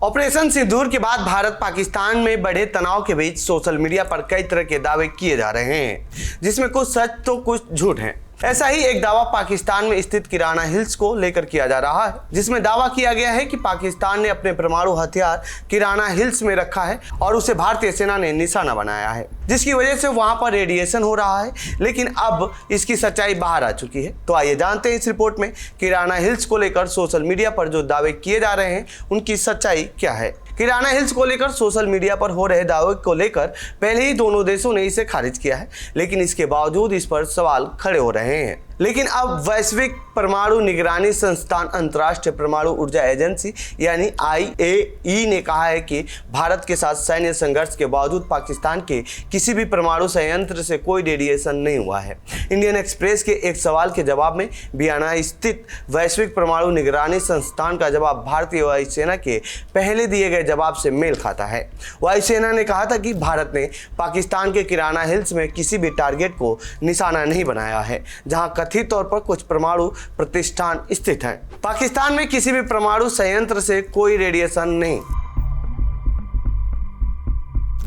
Operation सिंदूर के बाद भारत पाकिस्तान में बढ़े तनाव के बीच सोशल मीडिया पर कई तरह के दावे किए जा रहे हैं, जिसमें कुछ सच तो कुछ झूठ हैं। ऐसा ही एक दावा पाकिस्तान में स्थित किराना हिल्स को लेकर किया जा रहा है, जिसमें दावा किया गया है कि पाकिस्तान ने अपने परमाणु हथियार किराना हिल्स में रखा है और उसे भारतीय सेना ने निशाना बनाया है, जिसकी वजह से वहां पर रेडिएशन हो रहा है। लेकिन अब इसकी सच्चाई बाहर आ चुकी है। तो आइए जानते हैं इस रिपोर्ट में किराना हिल्स को लेकर सोशल मीडिया पर जो दावे किए जा रहे हैं उनकी सच्चाई क्या है। किराना हिल्स को लेकर सोशल मीडिया पर हो रहे दावे को लेकर पहले ही दोनों देशों ने इसे खारिज किया है, लेकिन इसके बावजूद इस पर सवाल खड़े हो रहे हैं। लेकिन अब वैश्विक परमाणु निगरानी संस्थान अंतर्राष्ट्रीय परमाणु ऊर्जा एजेंसी यानी IAEA ने कहा है कि भारत के साथ सैन्य संघर्ष के बावजूद पाकिस्तान के किसी भी परमाणु संयंत्र से कोई रेडिएशन नहीं हुआ है। इंडियन एक्सप्रेस के एक सवाल के जवाब में वियना स्थित वैश्विक परमाणु निगरानी संस्थान का जवाब भारतीय वायुसेना के पहले दिए गए जवाब से मेल खाता है। वायुसेना ने कहा था कि भारत ने पाकिस्तान के किराना हिल्स में किसी भी टारगेट को निशाना नहीं बनाया है, जहां कथित तौर पर कुछ परमाणु प्रतिष्ठान स्थित हैं। पाकिस्तान में किसी भी परमाणु संयंत्र से कोई रेडिएशन नहीं।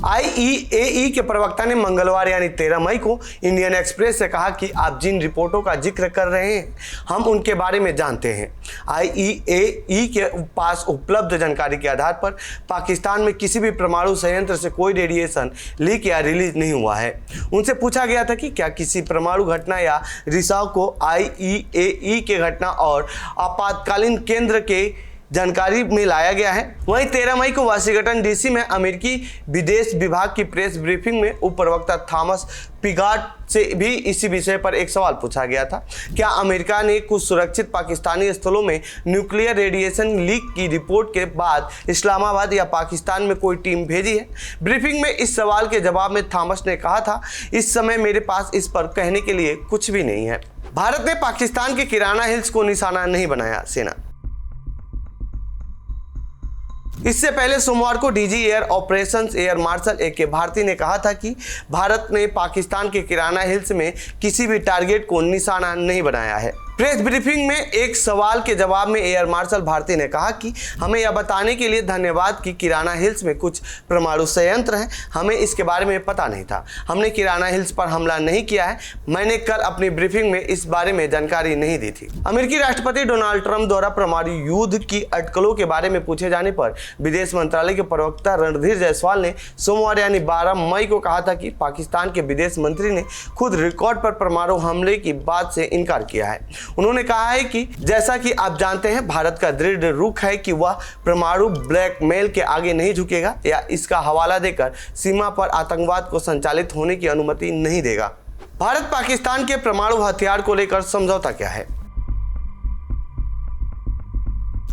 IAEA के प्रवक्ता ने मंगलवार यानी 13 मई को इंडियन एक्सप्रेस से कहा कि आप जिन रिपोर्टों का जिक्र कर रहे हैं हम उनके बारे में जानते हैं। IAEA के पास उपलब्ध जानकारी के आधार पर पाकिस्तान में किसी भी परमाणु संयंत्र से कोई रेडिएशन लीक या रिलीज नहीं हुआ है। उनसे पूछा गया था कि क्या किसी परमाणु घटना या रिसाव को IAEA के घटना और आपातकालीन केंद्र के जानकारी में लाया गया है। वहीं 13 मई को वाशिंगटन DC में अमेरिकी विदेश विभाग की प्रेस ब्रीफिंग में उप प्रवक्ता थॉमस पिगार्ट से भी इसी विषय पर एक सवाल पूछा गया था। क्या अमेरिका ने कुछ सुरक्षित पाकिस्तानी स्थलों में न्यूक्लियर रेडिएशन लीक की रिपोर्ट के बाद इस्लामाबाद या पाकिस्तान में कोई टीम भेजी है? ब्रीफिंग में इस सवाल के जवाब में थॉमस ने कहा था, इस समय मेरे पास इस पर कहने के लिए कुछ भी नहीं है। भारत ने पाकिस्तान के किराना हिल्स को निशाना नहीं बनाया। सेना इससे पहले सोमवार को DG air operations air marshal AK Bharti ने कहा था कि भारत ने पाकिस्तान के किराना हिल्स में किसी भी टारगेट को निशाना नहीं बनाया है। प्रेस ब्रीफिंग में एक सवाल के जवाब में एयर मार्शल भारती ने कहा कि हमें यह बताने के लिए धन्यवाद कि किराना हिल्स में कुछ परमाणु संयंत्र हैं, हमें इसके बारे में पता नहीं था। हमने किराना हिल्स पर हमला नहीं किया है। मैंने कल अपनी ब्रीफिंग में इस बारे में जानकारी नहीं दी थी। अमेरिकी राष्ट्रपति डोनाल्ड ट्रंप द्वारा परमाणु युद्ध की अटकलों के बारे में पूछे जाने पर विदेश मंत्रालय के प्रवक्ता रणधीर जायसवाल ने सोमवार यानी 12 मई को कहा था कि पाकिस्तान के विदेश मंत्री ने खुद रिकॉर्ड पर परमाणु हमले की बात से इनकार किया है। उन्होंने कहा है कि जैसा कि आप जानते हैं, भारत का दृढ़ रुख है कि वह परमाणु ब्लैकमेल के आगे नहीं झुकेगा या इसका हवाला देकर सीमा पर आतंकवाद को संचालित होने की अनुमति नहीं देगा। भारत पाकिस्तान के परमाणु हथियार को लेकर समझौता क्या है?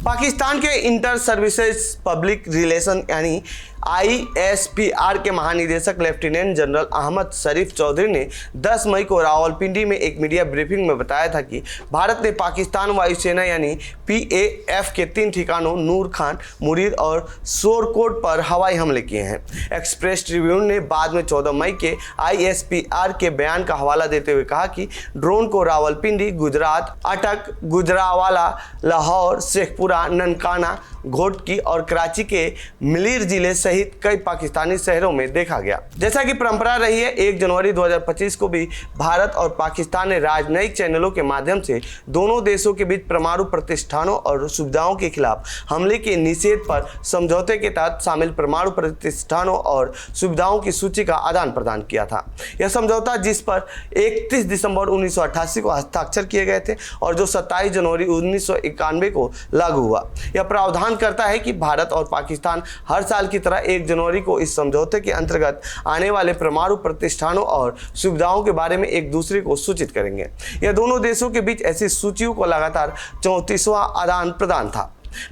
पाकिस्तान के इंटर सर्विसेज पब्लिक रिलेशन यानी ISPR के महानिदेशक लेफ्टिनेंट जनरल अहमद शरीफ चौधरी ने 10 मई को रावलपिंडी में एक मीडिया ब्रीफिंग में बताया था कि भारत ने पाकिस्तान वायुसेना यानी PAF के 3 ठिकानों नूर खान, मुरीद और शोरकोट पर हवाई हमले किए हैं। एक्सप्रेस ट्रिब्यून ने बाद में 14 मई के ISPR के बयान का हवाला देते हुए कहा कि ड्रोन को रावलपिंडी, गुजरात, अटक, गुजरावाला, लाहौर, शेखपुरा, ननकाना, घोटकी और कराची के मिलीर जिले सहित कई पाकिस्तानी शहरों में देखा गया। जैसा कि परंपरा रही है, 1 जनवरी 2025 को भी भारत और पाकिस्तान ने राजनयिक चैनलों के माध्यम से दोनों देशों के बीच परमाणु प्रतिष्ठानों और सुविधाओं के खिलाफ हमले के निषेध पर समझौते के तहत शामिल परमाणु प्रतिष्ठानों और सुविधाओं की सूची का आदान प्रदान किया था। यह समझौता, जिस पर 31 दिसंबर 1988 को हस्ताक्षर किए गए थे और जो 27 जनवरी 1991 को लागू हुआ, यह प्रावधान करता है कि भारत और पाकिस्तान हर साल की तरह 1 जनवरी को इस समझौते के अंतर्गत आने वाले परमाणु प्रतिष्ठानों और सुविधाओं के बारे में एक दूसरे को सूचित करेंगे। यह दोनों देशों के बीच ऐसी सूचियों को लगातार 34वां आदान प्रदान था।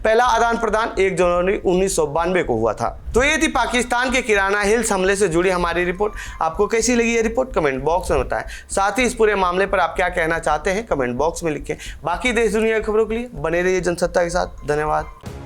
पहला आदान प्रदान 1 जनवरी 1992 को हुआ था। तो ये थी पाकिस्तान के किराना हिल्स हमले से जुड़ी हमारी रिपोर्ट। आपको कैसी लगी ये रिपोर्ट कमेंट बॉक्स में बताएं। साथ ही इस पूरे मामले पर आप क्या कहना चाहते हैं कमेंट बॉक्स में लिखें। बाकी देश दुनिया की खबरों के लिए बने रहिए जनसत्ता के साथ। धन्यवाद।